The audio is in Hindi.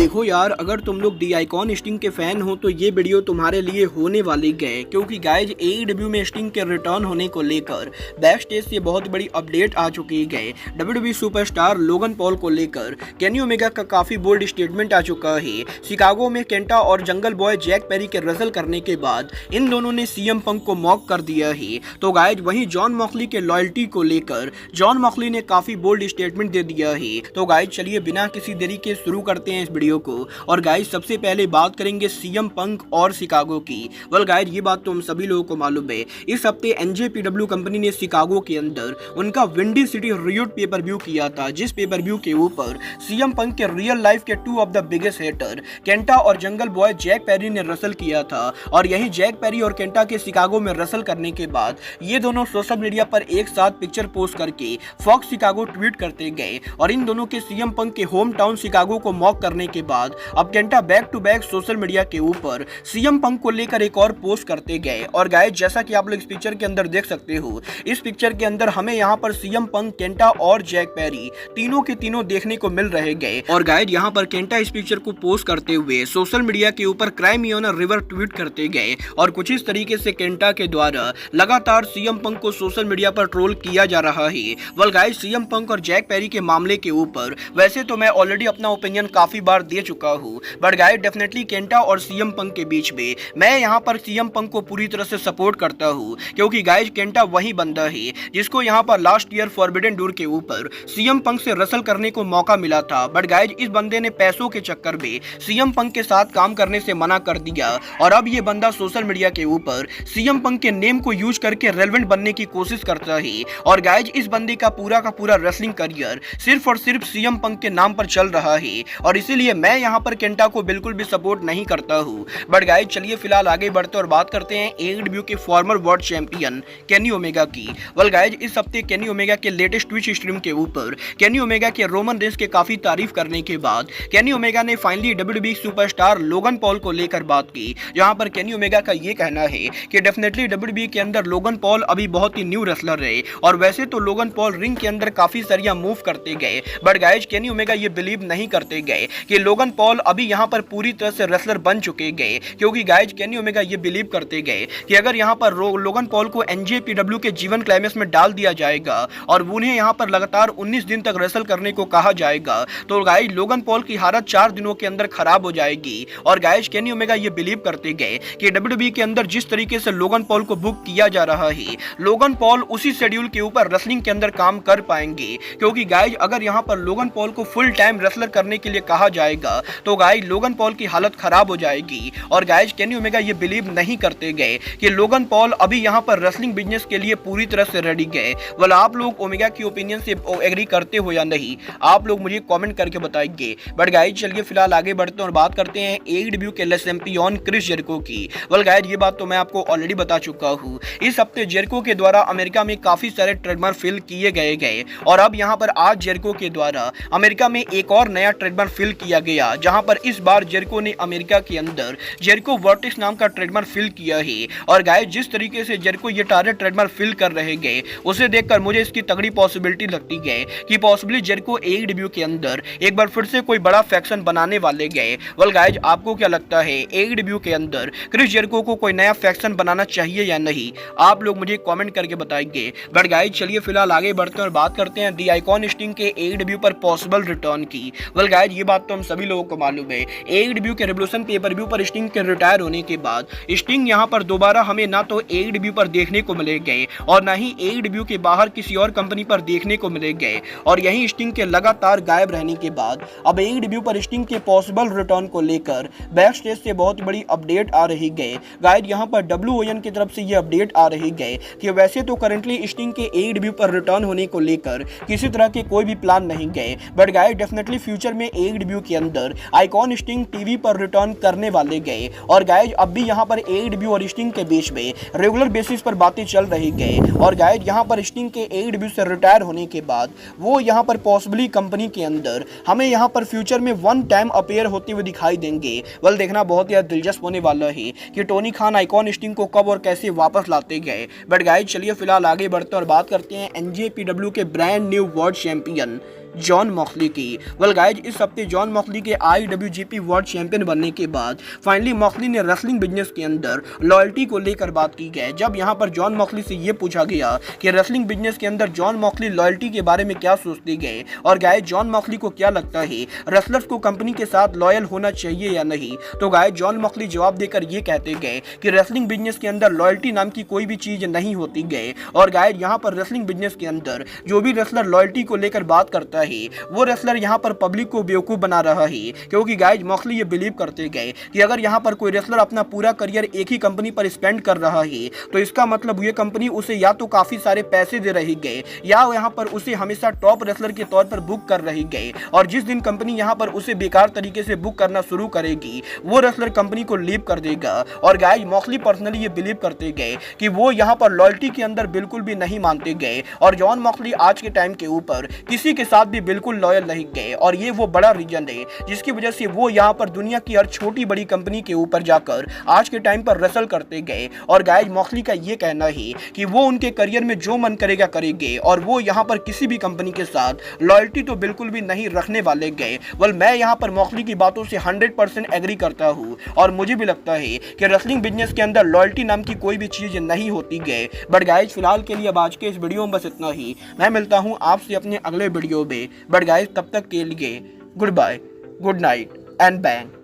देखो यार, अगर तुम लोग दी आइकॉन स्टिंग के फैन हो तो ये वीडियो तुम्हारे लिए होने वाली है, क्योंकि गाइज एईडब्ल्यू में स्टिंग के रिटर्न होने को लेकर बैक स्टेज से बहुत बड़ी अपडेट आ चुकी है। डब्ल्यूडब्ल्यूई सुपरस्टार लोगन पॉल को लेकर केनी ओमेगा का काफी बोल्ड स्टेटमेंट आ चुका है। शिकागो में केंटा और जंगल बॉय जैक पेरी के रसल करने के बाद इन दोनों ने सीएम पंक को मॉक कर दिया है। तो गाइज वहीं जॉन मॉक्सली के लॉयल्टी को लेकर जॉन मॉक्सली ने काफी बोल्ड स्टेटमेंट दे दिया है। तो गाइज चलिए बिना किसी देरी के शुरू करते हैं इस वीडियो को। और गाइज सबसे पहले बात करेंगे सीएम पंक और शिकागो की। वेल गाइज ये बात तो हम सभी लोगों को मालूम है, इस हफ्ते एनजेपीडब्ल्यू कंपनी ने शिकागो के अंदर उनका विंडी सिटी रियूट पेपर व्यू किया था, जिस पेपर व्यू के ऊपर सीएम पंक के रियल लाइफ के two of the biggest hater Kenta और जंगल बॉय जैक पेरी ने रसल किया था। और यही जैक पेरी और केंटा के शिकागो में रसल करने के बाद ये दोनों सोशल मीडिया पर एक साथ पिक्चर पोस्ट करके फॉक्स शिकागो ट्वीट करते गए। और इन दोनों के सीएम पंक के होम टाउन शिकागो को मॉक करने के बाद अब Kenta back to back social media के ऊपर सीएम पंक को लेकर एक और पोस्ट करते गए। और गाइस जैसा कि आप लोग इस पिक्चर के अंदर देख सकते हो, इस पिक्चर के अंदर हमें यहाँ पर सीएम पंक, केंटा और जैक पेरी तीनों के तीनों देखने को मिल रहे गए। और गाइस यहाँ पर केंटा इस पिक्चर को पोस्ट करते हुए सोशल मीडिया के ऊपर crime me on a river tweet करते गए। और कुछ इस तरीके से केंटा के द्वारा लगातार सीएम पंक को सोशल मीडिया पर ट्रोल किया जा रहा है। वेल गाइस सीएम पंक और जैक पेरी के मामले के ऊपर वैसे तो मैं ऑलरेडी अपना ओपिनियन काफी बार दे चुका हूँ, बट गाइस डेफिनेटली केंटा और सीएम पंक के बीच में मैं यहाँ पर सीएम पंक को पूरी तरह से सपोर्ट करता हूँ, क्योंकि गाइस केंटा वही बंदा है जिसको यहाँ पर लास्ट ईयर फॉरबिडन डोर के ऊपर सीएम पंक से रसल करने को मौका मिला था। बट गाइस इस बंदे ने पैसों के चक्कर में सीएम पंक के साथ काम करने से मना कर दिया। और अब ये बंदा सोशल मीडिया के ऊपर सीएम पंक के नेम को यूज करके रेलेवेंट बनने की कोशिश करता है। और गाइस इस बंदे का पूरा रेसलिंग करियर सिर्फ और सिर्फ सीएम पंक के नाम पर चल रहा है। और इसीलिए मैं यहाँ पर केंटा को बिल्कुल भी सपोर्ट नहीं करता हूँ। बट गाइस चलिए फिलहाल आगे बढ़ते और बात करते हैं एईडब्ल्यू के farmer world champion Kenny Omega की। वेल गाइस इस हफ्ते केनी ओमेगा के लेटेस्ट ट्विच स्ट्रीम के ऊपर केनी ओमेगा के रोमन रेंस के काफी तारीफ करने के बाद केनी ओमेगा ने finally WWE superstar Logan Paul को लेकर बात की। जहां पर केनी ओमेगा का ये कहना है कि डेफिनेटली डब्ल्यूडब्ल्यूई के अंदर लोगन पॉल अभी बहुत ही न्यू रेसलर है। और वैसे तो लोगन पॉल रिंग के अंदर काफी सरिया मूव करते गए, बट गाइस केनी ओमेगा ये बिलीव नहीं करते गए कि लोगन पॉल अभी यहाँ पर पूरी तरह से रेसलर बन चुके गए। क्योंकि गाइस केनी ओमेगा ये बिलीव करते गए कि अगर यहाँ पर लोगन पॉल को एनजेपीडब्ल्यू के जीवन क्लाइमेक्स में डाल दिया जाएगा और उन्हें यहाँ पर लगातार 19 दिन तक रेसल करने को कहा जाएगा, तो गाइस लोगन पॉल की हालत 4 दिनों के अंदर खराब हो जाएगी। और गाइस केनी ओमेगा ये बिलीव करते गए कि डब्ल्यूडब्ल्यूई के अंदर जिस तरीके से लोगन पॉल को बुक किया जा रहा है, लोगन पॉल उसी शेड्यूल के ऊपर रेसलिंग के अंदर काम कर पाएंगे। क्योंकि गाइस अगर यहाँ पर लोगन पॉल को फुल टाइम रेसलर करने के लिए कहा जाएगा तो गाइस लोगन पॉल की हालत खराब हो जाएगी। और गाइस केनी ओमेगा ये बिलीव नहीं करते गए कि लोगन पॉल अभी यहाँ पर रेसलिंग बिजनेस के लिए पूरी तरह से रेडी गए। वेल आप लोग ओमेगा की ओपिनियन से एग्री करते हो या नहीं, आप लोग मुझे कमेंट करके बताइए। बट गाइस चलिए फिलहाल आगे बढ़ते हैं और बात करते हैं एईडब्ल्यू के लेस चैंपियन क्रिस जेरिको की। वेल गाइस ये बात तो मैं आपको ऑलरेडी बता चुका हूँ, इस हफ्ते जेरिको के द्वारा अमेरिका में काफी सारे ट्रेडमार्क फिल किए गए। और अब यहाँ पर आज जेरिको के द्वारा अमेरिका में एक और नया ट्रेडमार्क फिल किया गया, जहां पर इस बार जेरिको ने अमेरिका के अंदर जेरिको वर्टेक्स नाम का ट्रेडमार्क फिल किया है। और गाइस जिस तरीके से जेरिको ये टारगेट ट्रेडमार्क फिल कर रहे गए, उसे देखकर मुझे इसकी तगड़ी पॉसिबिलिटी लगती है कि पॉसिबली जेरिको एईडब्ल्यू के अंदर एक बार फिर से कोई बड़ा फैक्शन बनाने वाले गए। वेल गाइस आपको क्या लगता है एईडब्ल्यू के अंदर क्रिस जेरिको को कोई नया फैक्शन बनाना चाहिए या नहीं, आप लोग मुझे कमेंट करके बताइए। बट गाइस चलिए फिलहाल आगे बढ़ते हैं और बात करते हैं दी आइकॉन स्टिंग के एईडब्ल्यू पर पॉसिबल रिटर्न की। वेल गाइस ये बात तो हम सभी लोगों को मालूम है, एईडब्ल्यू के रेवोल्यूशन पेपर व्यू पर स्टिंग के रिटायर होने के बाद स्टिंग यहाँ पर दोबारा हमें ना तो एईडब्ल्यू पर देखने को मिलेंगे और ना ही एईडब्ल्यू के बाहर किसी और कंपनी पर देखने को मिलेंगे। और यही स्टिंग के लगातार गायब रहने के बाद अब एईडब्ल्यू पर स्टिंग के पॉसिबल रिटर्न को लेकर बैक स्टेज से बहुत बड़ी अपडेट आ रही है। गाइस यहाँ पर डब्ल्यूओएन की तरफ से ये अपडेट आ रही है कि वैसे तो करंटली स्टिंग के एईडब्ल्यू पर रिटर्न होने को लेकर किसी तरह के कोई भी प्लान नहीं गए, बट गाइस डेफिनेटली फ्यूचर में एईडब्ल्यू के अंदर आइकॉन स्टिंग टीवी पर रिटर्न करने वाले गए। और गाइस अब भी यहाँ पर एईडब्ल्यू और स्टिंग के बीच में रेगुलर बेसिस पर बातें चल रही गए। और गाइस यहाँ पर स्टिंग के एईडब्ल्यू से रिटायर होने के बाद वो यहाँ पर पॉसिबली कंपनी के अंदर हमें यहाँ पर फ्यूचर में वन टाइम अपीयर होते हुए दिखाई देंगे। वेल देखना बहुत ही दिलचस्प होने वाला है कि टोनी खान आइकॉन स्टिंग को कब और कैसे वापस लाते गए। बट गाइस चलिए फिलहाल आगे बढ़ते हैं और बात करते हैं एनजेपीडब्ल्यू के brand new world champion John Moxley की। वेल गाइज, इस हफ्ते जॉन मॉक्सली के IWGP वर्ल्ड चैंपियन बनने के बाद फाइनली मॉक्सली ने रेसलिंग बिजनेस के अंदर लॉयल्टी को लेकर बात की गई। जब यहाँ पर जॉन मॉक्सली से ये पूछा गया कि रेसलिंग बिजनेस के अंदर जॉन मॉक्सली लॉयल्टी के बारे में क्या सोचते गए और गाइज जॉन मॉक्सली को क्या लगता है रेसलर्स को कंपनी के साथ लॉयल होना चाहिए या नहीं, तो गाइज जॉन मॉक्सली जवाब देकर ये कहते गए कि रेसलिंग बिजनेस के अंदर लॉयल्टी नाम की कोई भी चीज नहीं होती गए। और गाइज यहाँ पर रेसलिंग बिजनेस के अंदर जो भी रेसलर लॉयल्टी को लेकर बात करता है वो रेसलर यहाँ पर पब्लिक को बेवकूफ बना रहा है, क्योंकि गाइज मॉक्सली ये बिलीव करते गए कि अगर यहाँ पर कोई रेसलर अपना पूरा करियर एक ही कंपनी पर स्पेंड कर रहा है तो इसका मतलब ये कंपनी उसे या तो काफी सारे पैसे दे रही गए या यहाँ पर उसे हमेशा टॉप रेसलर के तौर पर बुक कर रही गए, और जिस दिन कंपनी यहाँ पर उसे बेकार तरीके से बुक करना शुरू करेगी वो रेसलर कंपनी को लीव कर देगा। और गाइज मॉक्सली पर्सनली ये बिलीव करते गए कि वो यहाँ पर लॉयल्टी के अंदर बिल्कुल भी नहीं मानते गए, और जॉन मॉक्सली आज के टाइम के ऊपर किसी के साथ भी बिल्कुल लॉयल नहीं गए, और ये वो बड़ा रीजन है जिसकी वजह से वो यहाँ पर दुनिया की हर छोटी बड़ी कंपनी के ऊपर जाकर आज के टाइम पर रेसल करते गए। और गाइज मॉक्सली का ये कहना है कि वो उनके करियर में जो मन करेगा करेंगे और वो यहाँ पर किसी भी कंपनी के साथ लॉयल्टी तो बिल्कुल भी नहीं रखने वाले गए। वेल मैं यहाँ पर मॉक्सली की बातों से 100% एग्री करता हूँ, और मुझे भी लगता है कि रेसलिंग बिजनेस के अंदर लॉयल्टी नाम की कोई भी चीज नहीं होती गए। बट गाइज फिलहाल के लिए अब आज के इस वीडियो में बस इतना ही। मैं मिलता हूँ आपसे अपने अगले वीडियो में। बट गाइज तब तक के लिए goodbye, good night and bang.